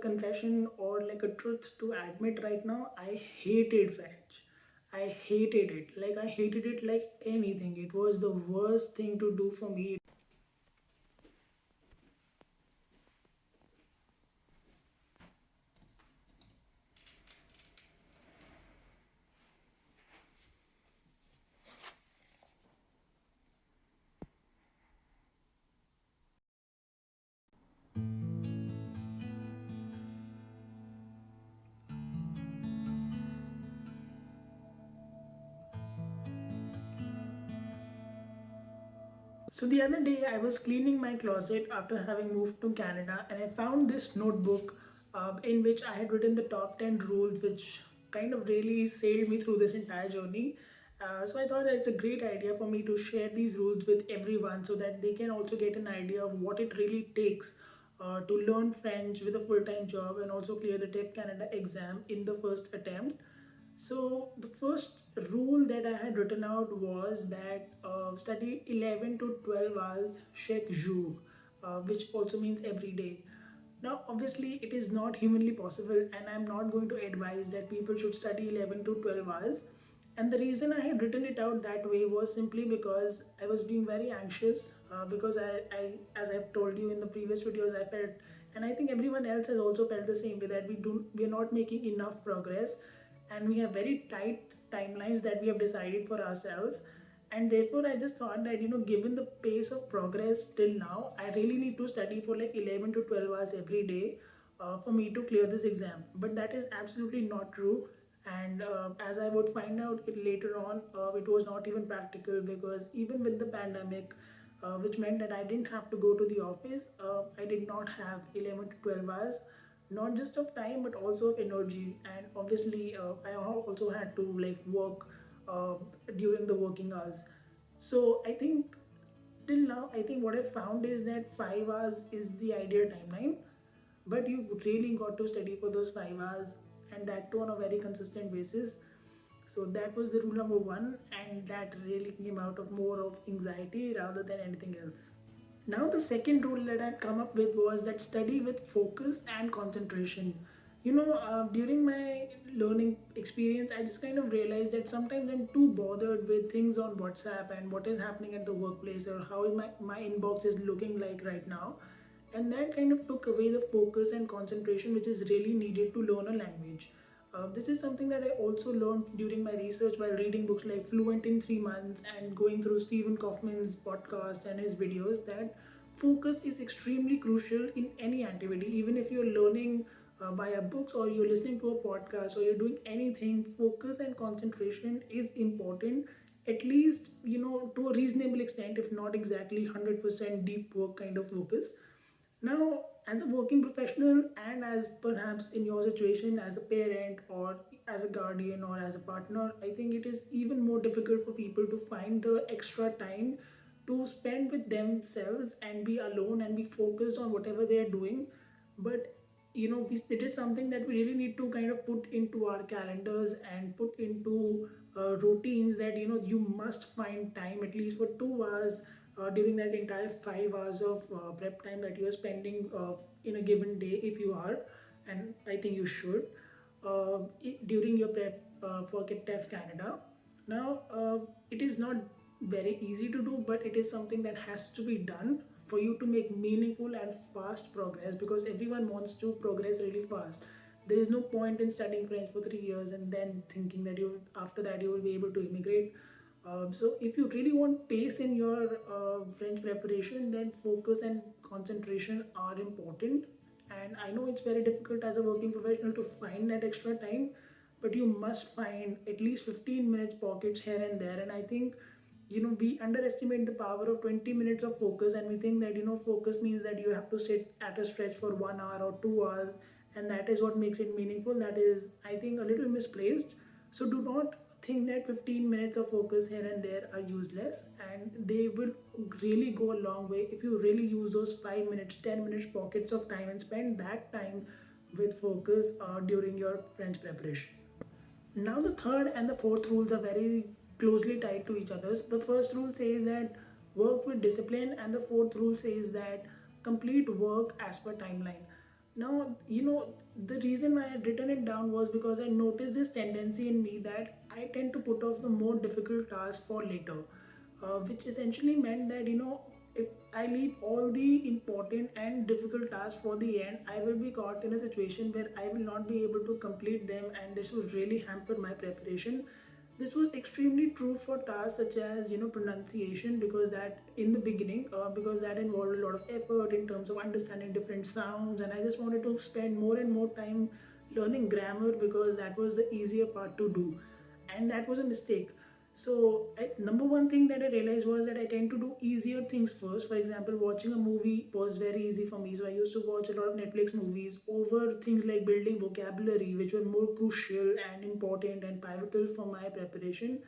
Confession or like a truth to admit right now, I hated French. I hated it. Like I hated it like anything. It was the worst thing to do for me. So the other day I was cleaning my closet after having moved to Canada, and I found this notebook in which I had written the top 10 rules which kind of really sailed me through this entire journey. So I thought that it's a great idea for me to share these rules with everyone so that they can also get an idea of what it really takes to learn French with a full-time job and also clear the TEF Canada exam in the first attempt. So the first rule that I had written out was that study 11 to 12 hours chaque jour, which also means every day. Now, obviously, it is not humanly possible, and I'm not going to advise that people should study 11 to 12 hours. And the reason I had written it out that way was simply because I was being very anxious. Because as I've told you in the previous videos, I felt, and I think everyone else has also felt the same way, that we are not making enough progress, and we have very tight timelines that we have decided for ourselves. And therefore I just thought that, given the pace of progress till now, I really need to study for like 11 to 12 hours every day for me to clear this exam. But that is absolutely not true. And as I would find out it later on, it was not even practical, because even with the pandemic, which meant that I didn't have to go to the office, I did not have 11 to 12 hours, not just of time but also of energy. And obviously I also had to like work uh, during the working hours. So I think till now, I think what I found is that 5 hours is the ideal timeline, but you really got to study for those 5 hours, and that too on a very consistent basis. So that was the rule number one, and that really came out of more of anxiety rather than anything else. Now, the second rule that I'd come up with was that study with focus and concentration. During my learning experience, I just kind of realized that sometimes I'm too bothered with things on WhatsApp and what is happening at the workplace, or how my inbox is looking like right now. And that kind of took away the focus and concentration which is really needed to learn a language. This is something that I also learned during my research while reading books like Fluent in 3 Months and going through Stephen Kaufman's podcast and his videos, that focus is extremely crucial in any activity. Even if you're learning via books, or you're listening to a podcast, or you're doing anything, focus and concentration is important, at least, to a reasonable extent, if not exactly 100% deep work kind of focus. Now, as a working professional, and as perhaps in your situation as a parent or as a guardian or as a partner, I think it is even more difficult for people to find the extra time to spend with themselves and be alone and be focused on whatever they are doing. But it is something that we really need to kind of put into our calendars and put into routines, that you must find time at least for 2 hours during that entire 5 hours of prep time that you are spending in a given day, if you are, and I think you should, during your prep for TEF Canada. Now, it is not very easy to do, but it is something that has to be done for you to make meaningful and fast progress, because everyone wants to progress really fast. There is no point in studying French for 3 years and then thinking that you after that you will be able to immigrate. So if you really want pace in your French preparation, then focus and concentration are important. And I know it's very difficult as a working professional to find that extra time, but you must find at least 15 minutes pockets here and there. And I think, we underestimate the power of 20 minutes of focus, and we think that, focus means that you have to sit at a stretch for 1 hour or 2 hours, and that is what makes it meaningful. That is, I think, a little misplaced. So do not think that 15 minutes of focus here and there are useless, and they will really go a long way if you really use those 5 minutes, 10 minutes pockets of time and spend that time with focus during your French preparation. Now, the third and the fourth rules are very closely tied to each other. So the first rule says that work with discipline, and the fourth rule says that complete work as per timeline. Now, the reason why I had written it down was because I noticed this tendency in me that I tend to put off the more difficult tasks for later, which essentially meant that, if I leave all the important and difficult tasks for the end, I will be caught in a situation where I will not be able to complete them, and this will really hamper my preparation. This was extremely true for tasks such as pronunciation, because that in the beginning, because that involved a lot of effort in terms of understanding different sounds, and I just wanted to spend more and more time learning grammar because that was the easier part to do, and that was a mistake. So, number one thing that I realized was that I tend to do easier things first. For example, watching a movie was very easy for me. So, I used to watch a lot of Netflix movies over things like building vocabulary, which were more crucial and important and pivotal for my preparation.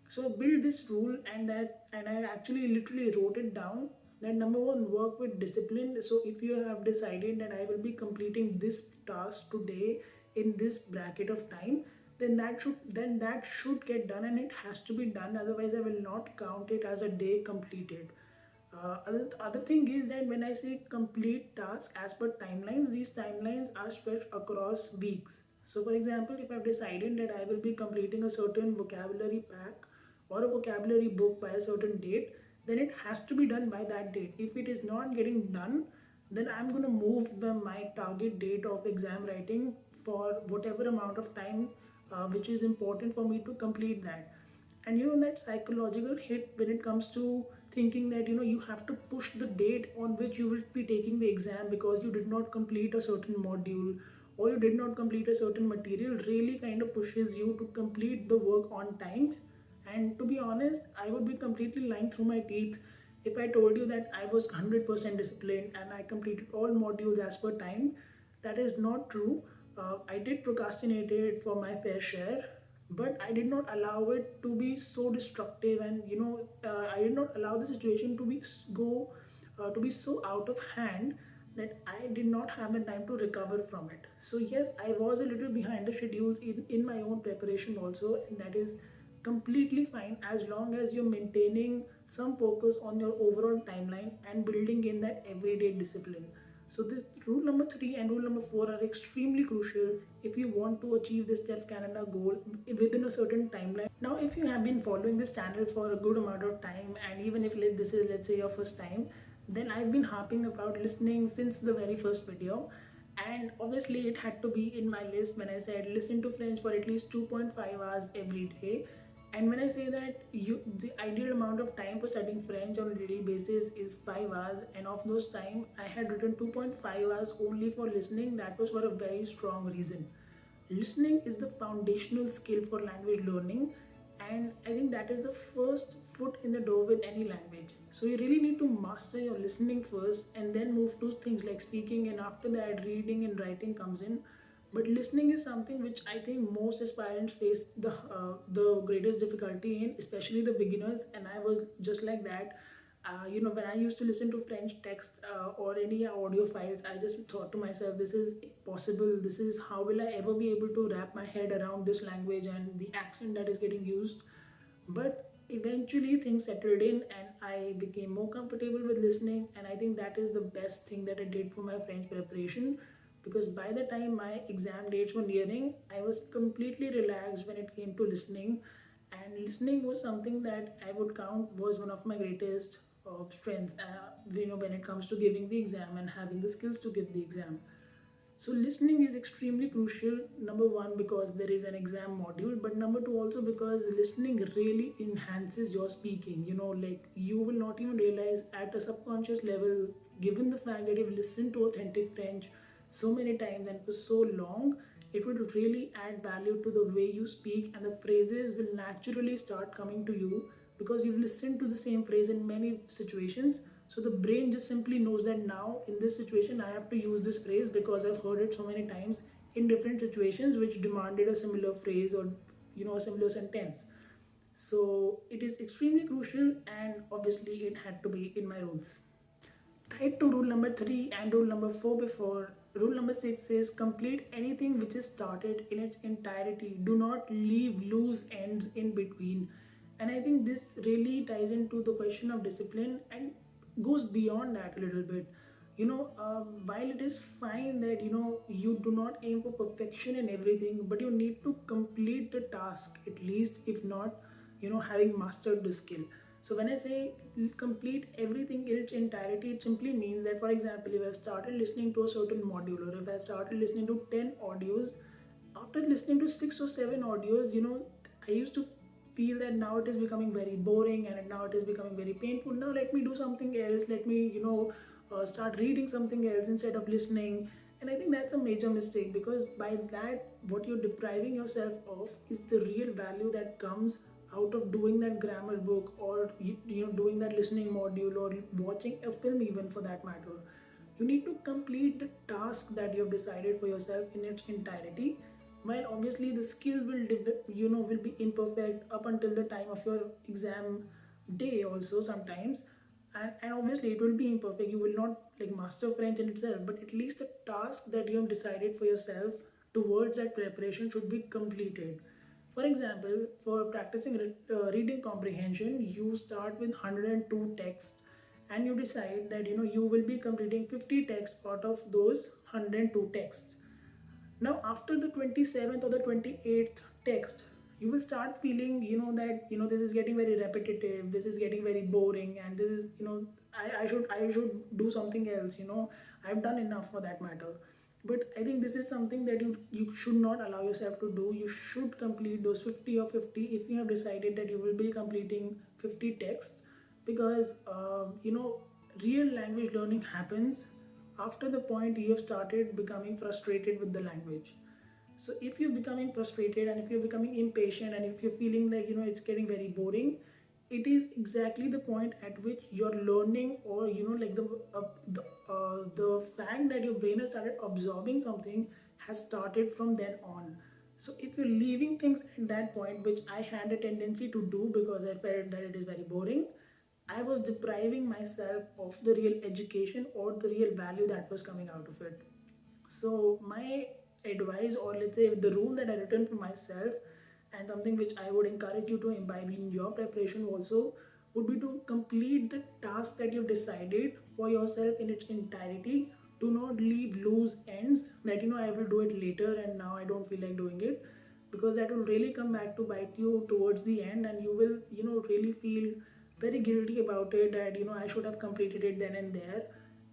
So, I built this rule, and I actually literally wrote it down. That number one, work with discipline. So, if you have decided that I will be completing this task today in this bracket of time, then that should get done, and it has to be done, otherwise I will not count it as a day completed. Other thing is that when I say complete task as per timelines, these timelines are spread across weeks. So for example, if I've decided that I will be completing a certain vocabulary pack or a vocabulary book by a certain date, then it has to be done by that date. If it is not getting done, then I'm going to move my target date of exam writing for whatever amount of time which is important for me to complete that. And that psychological hit when it comes to thinking that you have to push the date on which you will be taking the exam because you did not complete a certain module or you did not complete a certain material, really kind of pushes you to complete the work on time. And to be honest, I would be completely lying through my teeth if I told you that I was 100% disciplined and I completed all modules as per time. That is not true. I did procrastinate it for my fair share, but I did not allow it to be so destructive, and I did not allow the situation to be so out of hand that I did not have the time to recover from it. So yes, I was a little behind the schedules in my own preparation also, and that is completely fine as long as you're maintaining some focus on your overall timeline and building in that everyday discipline. So this rule number 3 and rule number 4 are extremely crucial if you want to achieve this TEF Canada goal within a certain timeline. Now, if you have been following this channel for a good amount of time, and even if this is, let's say, your first time, then I've been harping about listening since the very first video. And obviously, it had to be in my list when I said listen to French for at least 2.5 hours every day. And when I say that the ideal amount of time for studying French on a daily basis is 5 hours, and of those time I had written 2.5 hours only for listening, that was for a very strong reason. Listening is the foundational skill for language learning, and I think that is the first foot in the door with any language. So you really need to master your listening first and then move to things like speaking, and after that reading and writing comes in. But listening is something which I think most aspirants face the greatest difficulty in, especially the beginners, and I was just like that. When I used to listen to French text or any audio files, I just thought to myself, this is impossible. This is, how will I ever be able to wrap my head around this language and the accent that is getting used? But eventually things settled in and I became more comfortable with listening, and I think that is the best thing that I did for my French preparation, because by the time my exam dates were nearing, I was completely relaxed when it came to listening. And listening was something that I would count was one of my greatest strengths, when it comes to giving the exam and having the skills to give the exam. So listening is extremely crucial. Number one, because there is an exam module, but number two also because listening really enhances your speaking. Like you will not even realize at a subconscious level, given the fact that you've listened to authentic French so many times and for so long, it will really add value to the way you speak, and the phrases will naturally start coming to you because you've listened to the same phrase in many situations. So the brain just simply knows that now in this situation I have to use this phrase because I've heard it so many times in different situations which demanded a similar phrase or a similar sentence. So it is extremely crucial, and obviously it had to be in my rules. Tied to rule number 3 and rule number 4 before, rule number 6 says complete anything which is started in its entirety. Do not leave loose ends in between. And I think this really ties into the question of discipline and goes beyond that a little bit. while it is fine that you do not aim for perfection in everything, but you need to complete the task at least, if not having mastered the skill. So when I say complete everything in its entirety, it simply means that, for example, if I've started listening to a certain module, or if I've started listening to 10 audios, after listening to 6 or 7 audios, I used to feel that now it is becoming very boring and now it is becoming very painful. Now let me do something else. Let me, start reading something else instead of listening. And I think that's a major mistake, because by that, what you're depriving yourself of is the real value that comes out of doing that grammar book, or doing that listening module, or watching a film, even for that matter. You need to complete the task that you have decided for yourself in its entirety. While obviously the skills will be imperfect up until the time of your exam day also sometimes, and obviously it will be imperfect. You will not like master French in itself, but at least the task that you have decided for yourself towards that preparation should be completed. For example, for practicing reading comprehension, you start with 102 texts, and you decide that you will be completing 50 texts out of those 102 texts. Now, after the 27th or the 28th text, you will start feeling, that this is getting very repetitive, this is getting very boring, and this is, I should do something else. I've done enough for that matter. But I think this is something that you should not allow yourself to do. You should complete those 50 or 50 if you have decided that you will be completing 50 texts, because real language learning happens after the point you have started becoming frustrated with the language. So if you're becoming frustrated, and if you're becoming impatient, and if you're feeling like it's getting very boring, it is exactly the point at which you're learning, or like the fact that your brain has started absorbing something has started from then on. So if you're leaving things at that point, which I had a tendency to do because I felt that it is very boring, I was depriving myself of the real education or the real value that was coming out of it. So my advice, or let's say the rule that I written for myself, and something which I would encourage you to imbibe in your preparation also, would be to complete the task that you've decided for yourself in its entirety. Do not leave loose ends that I will do it later and now I don't feel like doing it, because that will really come back to bite you towards the end, and you will really feel very guilty about it, that I should have completed it then and there.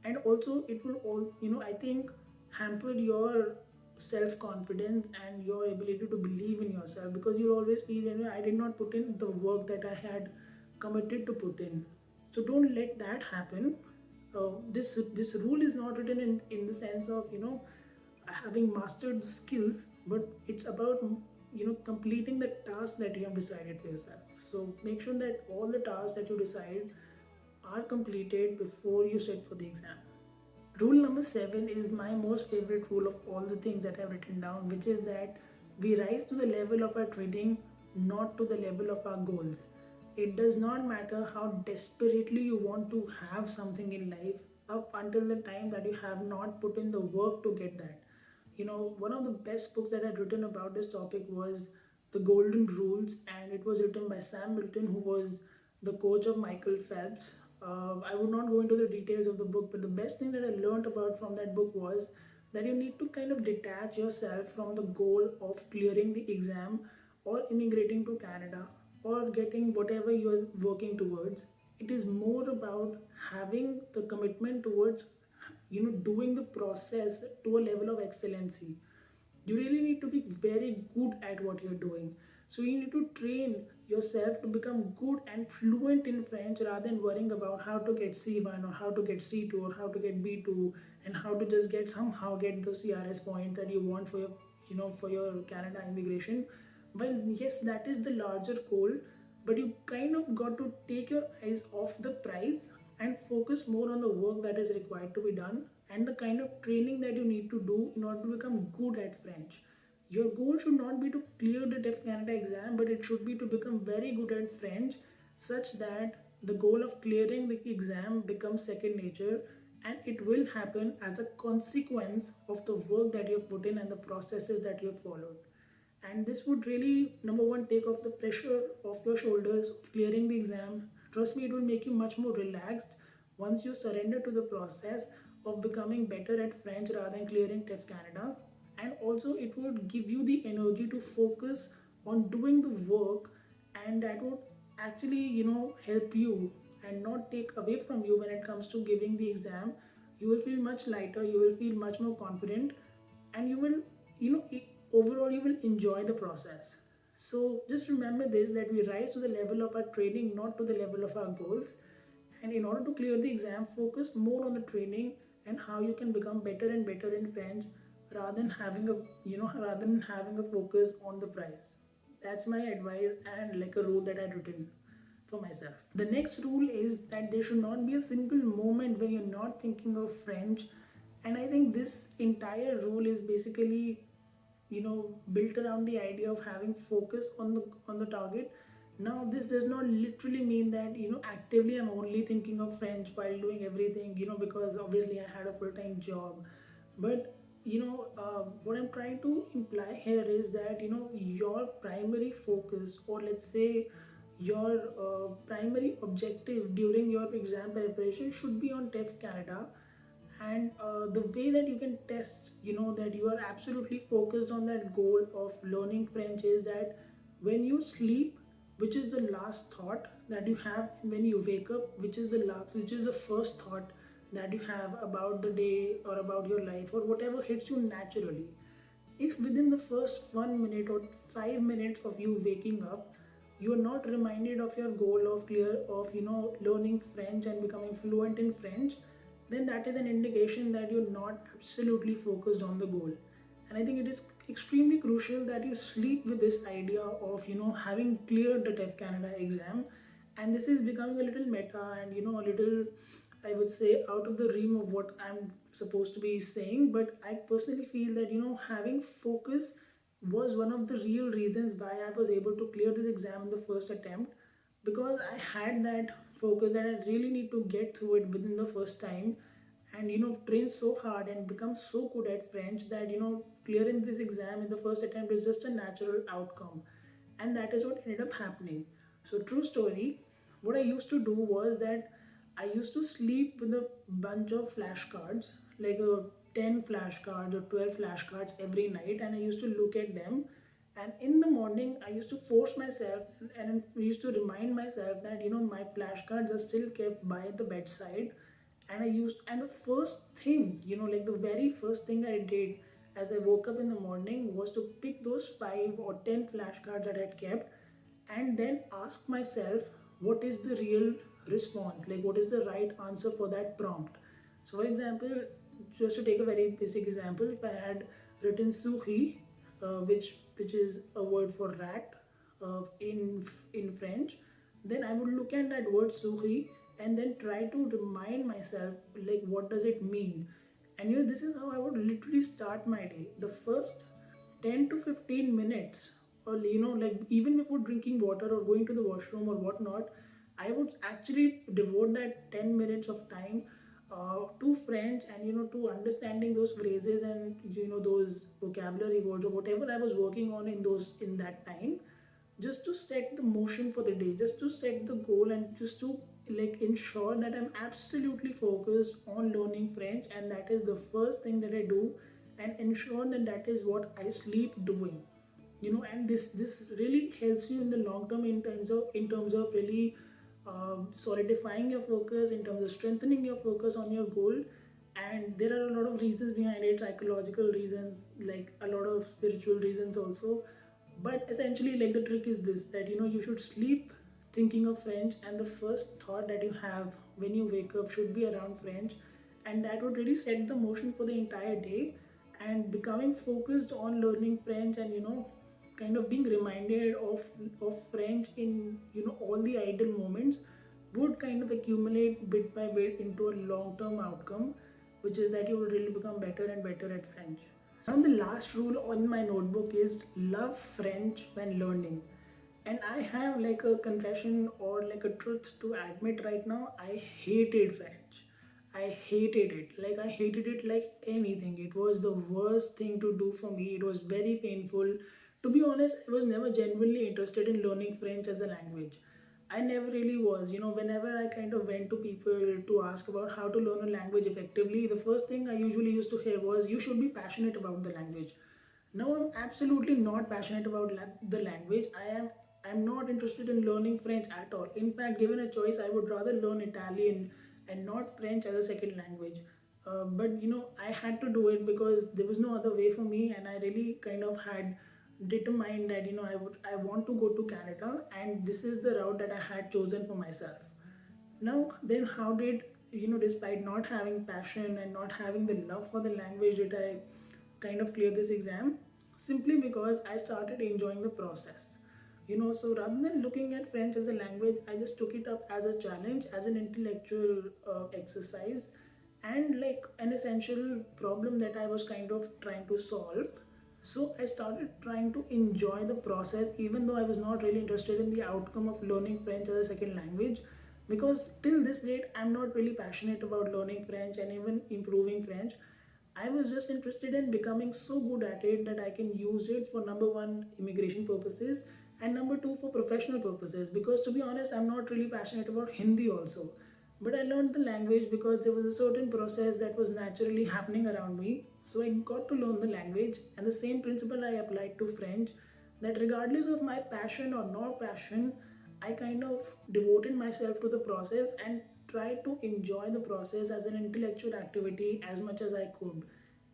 And also it will all I think hamper your self confidence and your ability to believe in yourself, because you'll always feel I did not put in the work that I had committed to put in. So don't let that happen. This rule is not written in the sense of having mastered the skills, but it's about completing the task that you have decided for yourself. So make sure that all the tasks that you decide are completed before you sit for the exam. Rule number 7 is my most favorite rule of all the things that I've written down, which is that we rise to the level of our training, not to the level of our goals. It does not matter how desperately you want to have something in life, up until the time that you have not put in the work to get that. One of the best books that I'd written about this topic was The Golden Rules, and it was written by Sam Milton, who was the coach of Michael Phelps. I would not go into the details of the book, but the best thing that I learned about from that book was that you need to kind of detach yourself from the goal of clearing the exam, or immigrating to Canada, or getting whatever you're working towards. It is more about having the commitment towards doing the process to a level of excellency. You really need to be very good at what you're doing. So you need to train yourself to become good and fluent in French, rather than worrying about how to get C1 or how to get C2 or how to get B2, and how to just get the CRS point that you want for your Canada immigration. Well, yes, that is the larger goal, but you kind of got to take your eyes off the prize and focus more on the work that is required to be done, and the kind of training that you need to do in order to become good at French. Your goal should not be to clear the TEF Canada exam, but it should be to become very good at French, such that the goal of clearing the exam becomes second nature, and it will happen as a consequence of the work that you've put in and the processes that you've followed. And this would really, number one, take off the pressure off your shoulders of clearing the exam. Trust me, it will make you much more relaxed once you surrender to the process of becoming better at French rather than clearing TEF Canada. And also, it would give you the energy to focus on doing the work, and that would actually, help you and not take away from you when it comes to giving the exam. You will feel much lighter, you will feel much more confident, and you will, overall, you will enjoy the process. So just remember this, that we rise to the level of our training, not to the level of our goals. And in order to clear the exam, focus more on the training and how you can become better and better in French, rather than having a, rather than having a focus on the prize. That's my advice and like a rule that I've written for myself. The next rule is that there should not be a single moment when you're not thinking of French. And I think this entire rule is basically, built around the idea of having focus on the target. Now this does not literally mean that, actively I'm only thinking of French while doing everything, because obviously I had a full-time job. But what I'm trying to imply here is that, your primary focus, or let's say your primary objective during your exam preparation, should be on TEF Canada. And the way that you can test, that you are absolutely focused on that goal of learning French, is that when you sleep, which is the last thought that you have, and when you wake up, which is the first thought that you have about the day or about your life or whatever hits you naturally. If within the first 1 minute or 5 minutes of you waking up, you are not reminded of your goal of learning French and becoming fluent in French, then that is an indication that you're not absolutely focused on the goal. And I think it is extremely crucial that you sleep with this idea of, having cleared the TEF Canada exam. And this is becoming a little meta and, a little, I would say, out of the realm of what I'm supposed to be saying. But I personally feel that, having focus was one of the real reasons why I was able to clear this exam in the first attempt, because I had that focus that I really need to get through it within the first time, and, train so hard and become so good at French that, clearing this exam in the first attempt is just a natural outcome. And that is what ended up happening. So, true story, what I used to do was that I used to sleep with a bunch of flashcards, like 10 flashcards or 12 flashcards every night, and I used to look at them. And in the morning, I used to force myself and used to remind myself that, my flashcards are still kept by the bedside. And the first thing, like the very first thing I did as I woke up in the morning was to pick those 5 or 10 flashcards that I had kept, and then ask myself, what is the real response, like what is the right answer for that prompt. So for example, just to take a very basic example, if I had written souris, which is a word for rat in French, then I would look at that word souris and then try to remind myself, like, what does it mean. And this is how I would literally start my day. The first 10 to 15 minutes, or like even before drinking water or going to the washroom or whatnot, I would actually devote that 10 minutes of time to French, and to understanding those phrases and those vocabulary words or whatever I was working on in that time, just to set the motion for the day, just to set the goal, and just to like ensure that I'm absolutely focused on learning French, and that is the first thing that I do, and ensure that that is what I sleep doing. And this really helps you in the long term, in terms of really solidifying your focus, in terms of strengthening your focus on your goal. And there are a lot of reasons behind it, psychological reasons, like a lot of spiritual reasons also. But essentially, like, the trick is this, that you should sleep thinking of French, and the first thought that you have when you wake up should be around French, and that would really set the motion for the entire day. And becoming focused on learning French, and kind of being reminded of French in all the idle moments, would kind of accumulate bit by bit into a long term outcome, which is that you will really become better and better at French. And the last rule on my notebook is love French when learning. And I have like a confession or like a truth to admit right now. I hated French. I hated it. Like, I hated it like anything. It was the worst thing to do for me. It was very painful. To be honest, I was never genuinely interested in learning French as a language. I never really was. Whenever I kind of went to people to ask about how to learn a language effectively, the first thing I usually used to hear was, you should be passionate about the language. Now I'm absolutely not passionate about the language. I'm not interested in learning French at all. In fact, given a choice, I would rather learn Italian and not French as a second language. But I had to do it because there was no other way for me, and I really kind of had determined that I want to go to Canada, and this is the route that I had chosen for myself. Now, then, how did, despite not having passion and not having the love for the language, did I kind of clear this exam? Simply because I started enjoying the process. So rather than looking at French as a language, I just took it up as a challenge, as an intellectual exercise, and like an essential problem that I was kind of trying to solve. So I started trying to enjoy the process, even though I was not really interested in the outcome of learning French as a second language. Because till this date, I'm not really passionate about learning French and even improving French. I was just interested in becoming so good at it that I can use it for number one, immigration purposes, and number two, for professional purposes. Because to be honest, I'm not really passionate about Hindi also. But I learned the language because there was a certain process that was naturally happening around me. So I got to learn the language, and the same principle I applied to French, that regardless of my passion or not passion, I kind of devoted myself to the process and tried to enjoy the process as an intellectual activity as much as I could.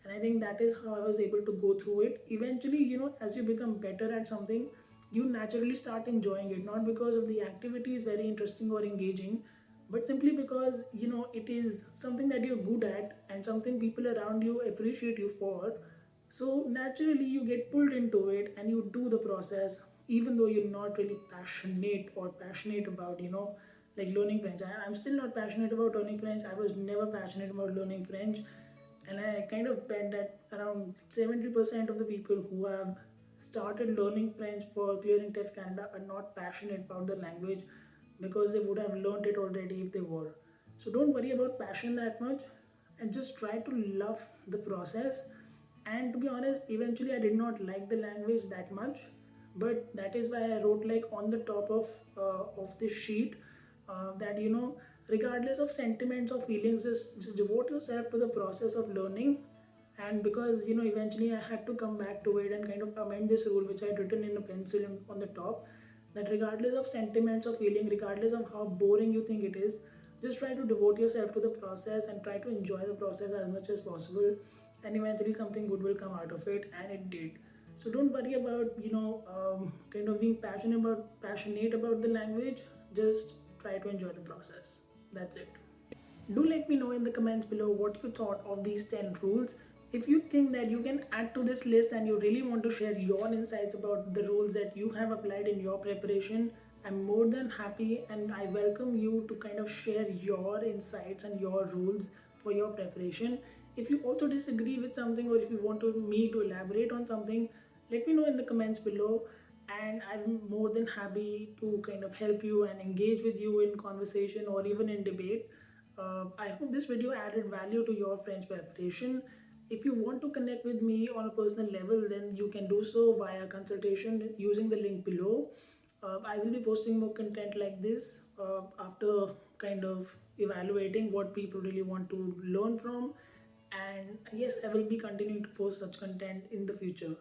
And I think that is how I was able to go through it. Eventually, as you become better at something, you naturally start enjoying it, not because of the activity is very interesting or engaging, but simply because it is something that you're good at and something people around you appreciate you for. So naturally you get pulled into it and you do the process, even though you're not really passionate about like learning French. I'm still not passionate about learning French. I was never passionate about learning French, and I kind of bet that around 70% of the people who have started learning French for clearing TEF Canada are not passionate about the language, because they would have learned it already if they were. So don't worry about passion that much, and just try to love the process. And to be honest, eventually I did not like the language that much, but that is why I wrote like on the top of this sheet that regardless of sentiments or feelings, just devote yourself to the process of learning. And because eventually I had to come back to it and kind of amend this rule, which I had written in a pencil on the top, that regardless of sentiments or feeling, regardless of how boring you think it is, just try to devote yourself to the process and try to enjoy the process as much as possible, and eventually something good will come out of it, and it did. So don't worry about kind of being passionate about the language. Just try to enjoy the process. That's it. Do let me know in the comments below what you thought of these 10 rules. If you think that you can add to this list and you really want to share your insights about the rules that you have applied in your preparation, I'm more than happy, and I welcome you to kind of share your insights and your rules for your preparation. If you also disagree with something, or if you want me to elaborate on something, let me know in the comments below, and I'm more than happy to kind of help you and engage with you in conversation or even in debate. I hope this video added value to your French preparation. If you want to connect with me on a personal level, then you can do so via consultation using the link below. I will be posting more content like this after kind of evaluating what people really want to learn from. And yes, I will be continuing to post such content in the future.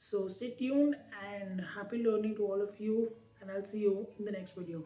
So stay tuned, and happy learning to all of you, and I'll see you in the next video.